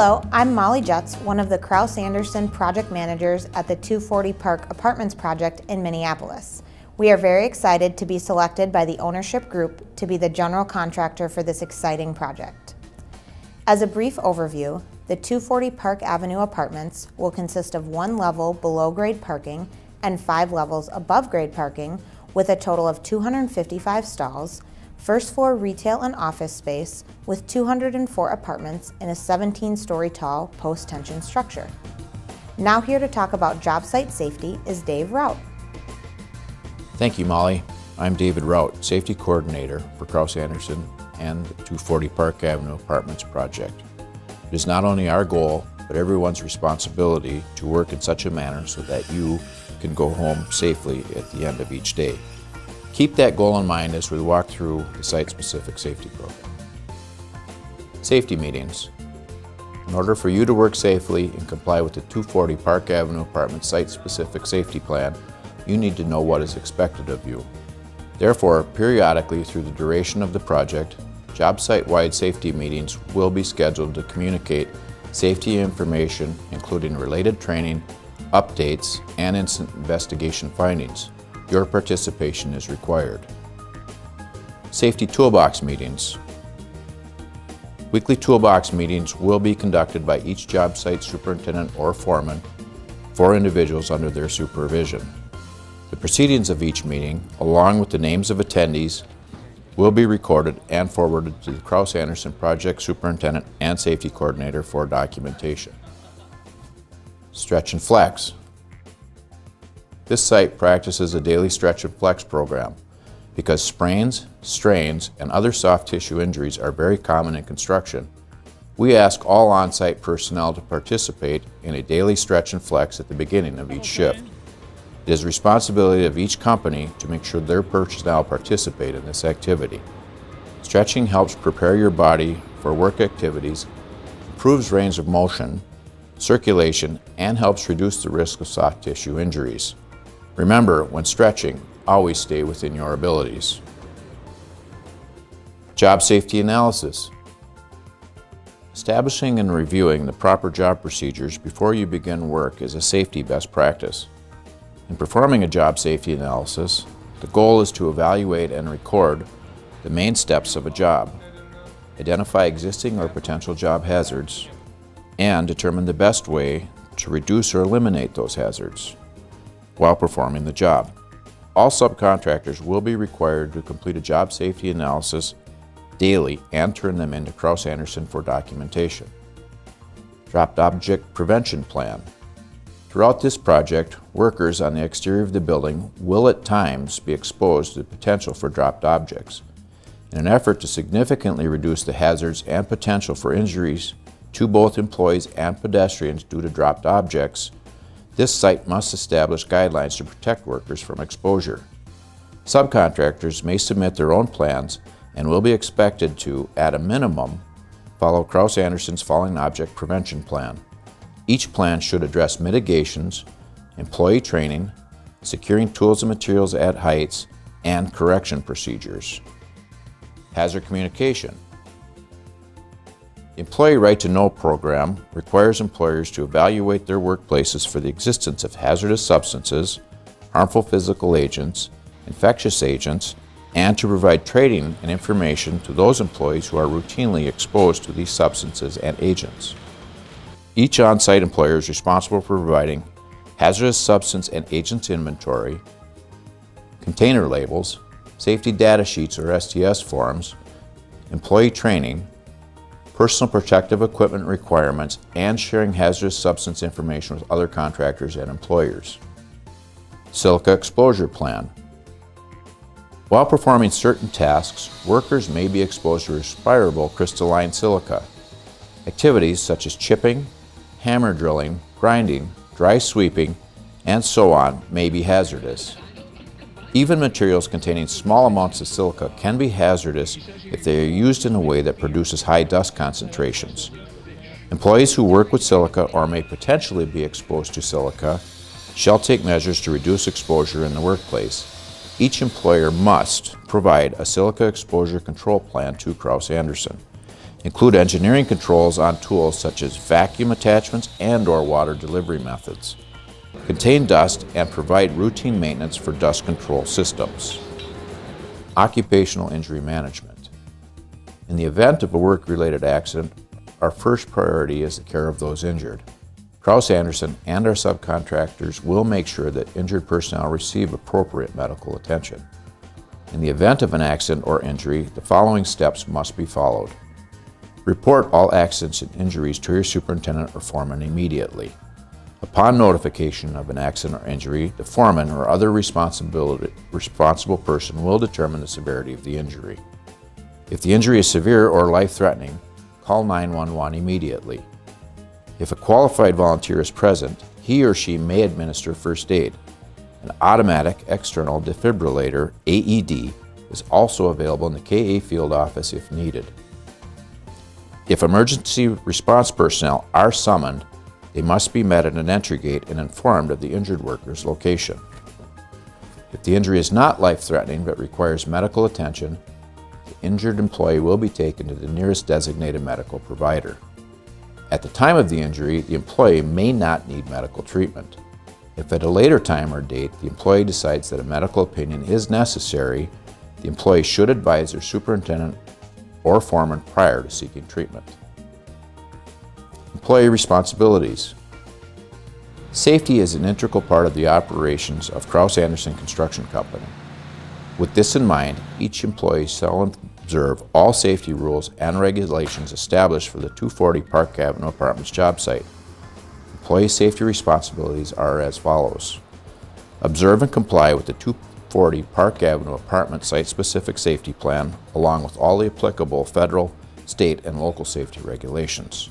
Hello, I'm Molly Jutz, one of the Kraus-Anderson project managers at the 240 Park Apartments project in Minneapolis. We are very excited to be selected by the ownership group to be the general contractor for this exciting project. As a brief overview, the 240 Park Avenue Apartments will consist of 1 level below grade parking and 5 levels above grade parking with a total of 255 stalls, first floor retail and office space with 204 apartments in a 17-story tall post-tension structure. Now here to talk about job site safety is Dave Rout. Thank you, Molly. I'm David Rout, Safety Coordinator for Kraus-Anderson and the 240 Park Avenue Apartments project. It is not only our goal, but everyone's responsibility to work in such a manner so that you can go home safely at the end of each day. Keep that goal in mind as we walk through the site-specific safety program. Safety meetings. In order for you to work safely and comply with the 240 Park Avenue Apartments site-specific safety plan, you need to know what is expected of you. Therefore, periodically through the duration of the project, job site-wide safety meetings will be scheduled to communicate safety information, including related training, updates, and incident investigation findings. Your participation is required. Safety Toolbox Meetings. Weekly Toolbox meetings will be conducted by each job site superintendent or foreman, 4 individuals under their supervision. The proceedings of each meeting, along with the names of attendees, will be recorded and forwarded to the Kraus-Anderson Project Superintendent and Safety Coordinator for documentation. Stretch and Flex. This site practices a daily stretch and flex program because sprains, strains, and other soft tissue injuries are very common in construction. We ask all on-site personnel to participate in a daily stretch and flex at the beginning of each shift. It is the responsibility of each company to make sure their personnel participate in this activity. Stretching helps prepare your body for work activities, improves range of motion, circulation, and helps reduce the risk of soft tissue injuries. Remember, when stretching, always stay within your abilities. Job safety analysis. Establishing and reviewing the proper job procedures before you begin work is a safety best practice. In performing a job safety analysis, the goal is to evaluate and record the main steps of a job, identify existing or potential job hazards, and determine the best way to reduce or eliminate those hazards while performing the job. All subcontractors will be required to complete a job safety analysis daily and turn them into Kraus-Anderson for documentation. Dropped Object Prevention Plan. Throughout this project, workers on the exterior of the building will at times be exposed to the potential for dropped objects. In an effort to significantly reduce the hazards and potential for injuries to both employees and pedestrians due to dropped objects, this site must establish guidelines to protect workers from exposure. Subcontractors may submit their own plans and will be expected to, at a minimum, follow Kraus-Anderson's Falling Object Prevention Plan. Each plan should address mitigations, employee training, securing tools and materials at heights, and correction procedures. Hazard communication. The Employee Right to Know program requires employers to evaluate their workplaces for the existence of hazardous substances, harmful physical agents, infectious agents, and to provide training and information to those employees who are routinely exposed to these substances and agents. Each on-site employer is responsible for providing hazardous substance and agents inventory, container labels, safety data sheets or STS forms, employee training, personal protective equipment requirements, and sharing hazardous substance information with other contractors and employers. Silica Exposure Plan. While performing certain tasks, workers may be exposed to respirable crystalline silica. Activities such as chipping, hammer drilling, grinding, dry sweeping, and so on may be hazardous. Even materials containing small amounts of silica can be hazardous if they are used in a way that produces high dust concentrations. Employees who work with silica or may potentially be exposed to silica shall take measures to reduce exposure in the workplace. Each employer must provide a silica exposure control plan to Kraus-Anderson. Include engineering controls on tools such as vacuum attachments and/or water delivery methods. Contain dust and provide routine maintenance for dust control systems. Occupational injury management. In the event of a work-related accident, our first priority is the care of those injured. Kraus-Anderson and our subcontractors will make sure that injured personnel receive appropriate medical attention. In the event of an accident or injury, the following steps must be followed. Report all accidents and injuries to your superintendent or foreman immediately. Upon notification of an accident or injury, the foreman or other responsible person will determine the severity of the injury. If the injury is severe or life-threatening, call 911 immediately. If a qualified volunteer is present, he or she may administer first aid. An automatic external defibrillator, AED, is also available in the KA field office if needed. If emergency response personnel are summoned, they must be met at an entry gate and informed of the injured worker's location. If the injury is not life-threatening but requires medical attention, the injured employee will be taken to the nearest designated medical provider. At the time of the injury, the employee may not need medical treatment. If at a later time or date the employee decides that a medical opinion is necessary, the employee should advise their superintendent or foreman prior to seeking treatment. Employee responsibilities. Safety is an integral part of the operations of Kraus-Anderson Construction Company. With this in mind, each employee shall observe all safety rules and regulations established for the 240 Park Avenue Apartments job site. Employee safety responsibilities are as follows. Observe and comply with the 240 Park Avenue Apartment Site-Specific Safety Plan, along with all the applicable federal, state, and local safety regulations.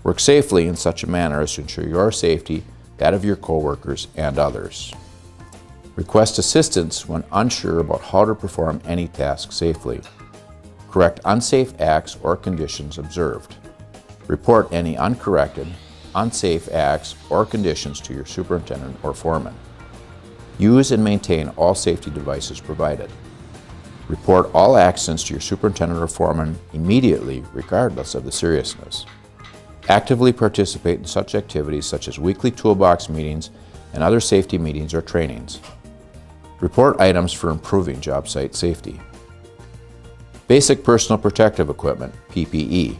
Work safely in such a manner as to ensure your safety, that of your coworkers, and others. Request assistance when unsure about how to perform any task safely. Correct unsafe acts or conditions observed. Report any uncorrected, unsafe acts or conditions to your superintendent or foreman. Use and maintain all safety devices provided. Report all accidents to your superintendent or foreman immediately, regardless of the seriousness. Actively participate in such activities such as weekly toolbox meetings and other safety meetings or trainings. Report items for improving job site safety. Basic personal protective equipment, PPE.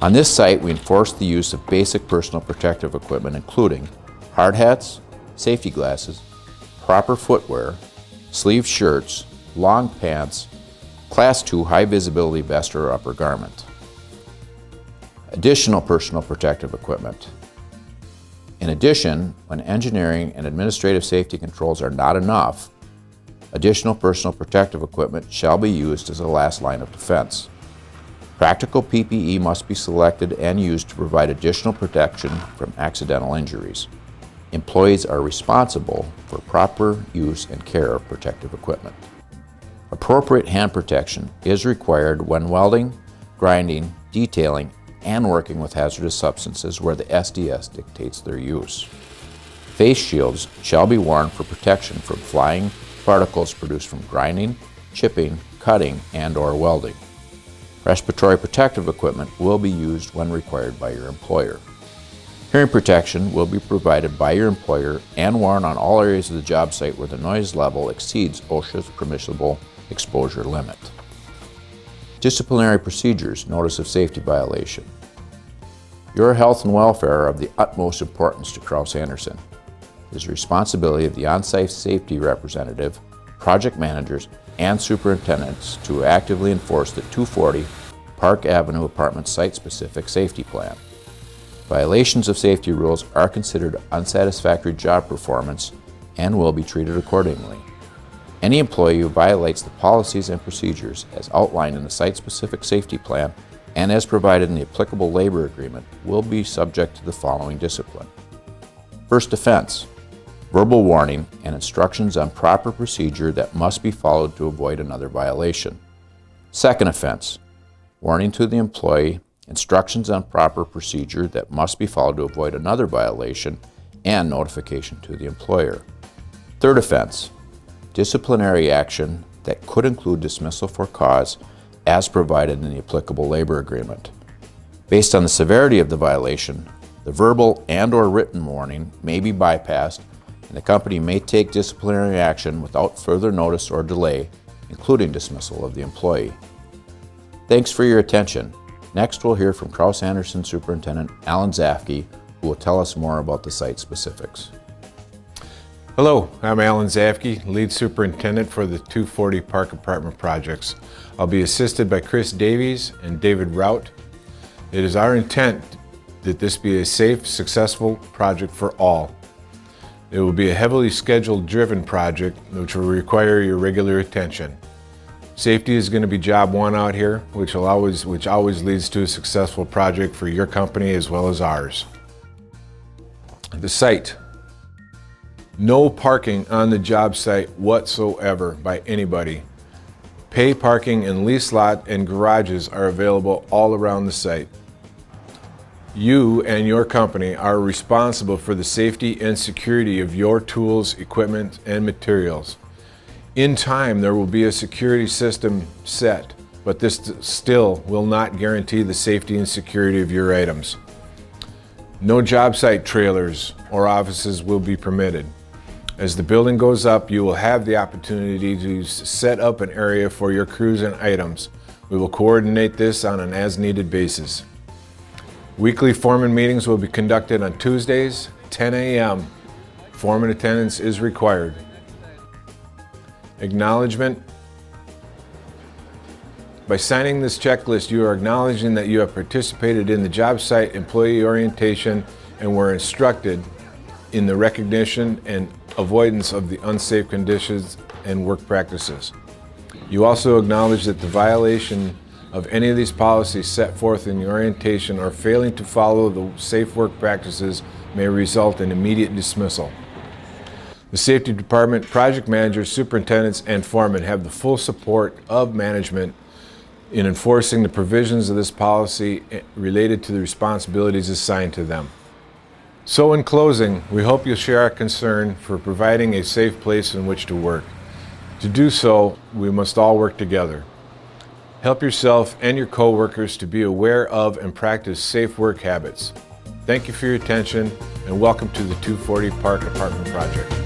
On this site, we enforce the use of basic personal protective equipment including hard hats, safety glasses, proper footwear, sleeved shirts, long pants, Class II high visibility vest or upper garment. Additional personal protective equipment. In addition, when engineering and administrative safety controls are not enough, additional personal protective equipment shall be used as a last line of defense. Practical PPE must be selected and used to provide additional protection from accidental injuries. Employees are responsible for proper use and care of protective equipment. Appropriate hand protection is required when welding, grinding, detailing, and working with hazardous substances where the SDS dictates their use. Face shields shall be worn for protection from flying particles produced from grinding, chipping, cutting, and/or welding. Respiratory protective equipment will be used when required by your employer. Hearing protection will be provided by your employer and worn on all areas of the job site where the noise level exceeds OSHA's permissible exposure limit. Disciplinary procedures, notice of safety violation. Your health and welfare are of the utmost importance to Kraus-Anderson. It is the responsibility of the on-site safety representative, project managers, and superintendents to actively enforce the 240 Park Avenue Apartment Site-Specific Safety Plan. Violations of safety rules are considered unsatisfactory job performance and will be treated accordingly. Any employee who violates the policies and procedures as outlined in the site-specific safety plan and as provided in the applicable labor agreement will be subject to the following discipline. First offense, verbal warning and instructions on proper procedure that must be followed to avoid another violation. Second offense, warning to the employee, instructions on proper procedure that must be followed to avoid another violation, and notification to the employer. Third offense, disciplinary action that could include dismissal for cause as provided in the applicable labor agreement. Based on the severity of the violation, the verbal and/or written warning may be bypassed, and the company may take disciplinary action without further notice or delay, including dismissal of the employee. Thanks for your attention. Next, we'll hear from Kraus-Anderson Superintendent Alan Zafke, who will tell us more about the site specifics. Hello, I'm Alan Zafke, Lead Superintendent for the 240 Park Apartment Projects. I'll be assisted by Chris Davies and David Rout. It is our intent that this be a safe, successful project for all. It will be a heavily scheduled driven project which will require your regular attention. Safety is going to be job one out here, which always leads to a successful project for your company as well as ours. The site. No parking on the job site whatsoever by anybody. Pay parking and lease lot and garages are available all around the site. You and your company are responsible for the safety and security of your tools, equipment, and materials. In time, there will be a security system set, but this still will not guarantee the safety and security of your items. No job site trailers or offices will be permitted. As the building goes up, you will have the opportunity to set up an area for your crews and items. We will coordinate this on an as-needed basis. Weekly foreman meetings will be conducted on Tuesdays, 10 a.m. Foreman attendance is required. Acknowledgement. By signing this checklist, you are acknowledging that you have participated in the job site employee orientation and were instructed in the recognition and avoidance of the unsafe conditions and work practices. You also acknowledge that the violation of any of these policies set forth in the orientation or failing to follow the safe work practices may result in immediate dismissal. The Safety Department, project managers, superintendents, and foremen have the full support of management in enforcing the provisions of this policy related to the responsibilities assigned to them. So in closing, we hope you'll share our concern for providing a safe place in which to work. To do so, we must all work together. Help yourself and your coworkers to be aware of and practice safe work habits. Thank you for your attention and welcome to the 240 Park Apartment Project.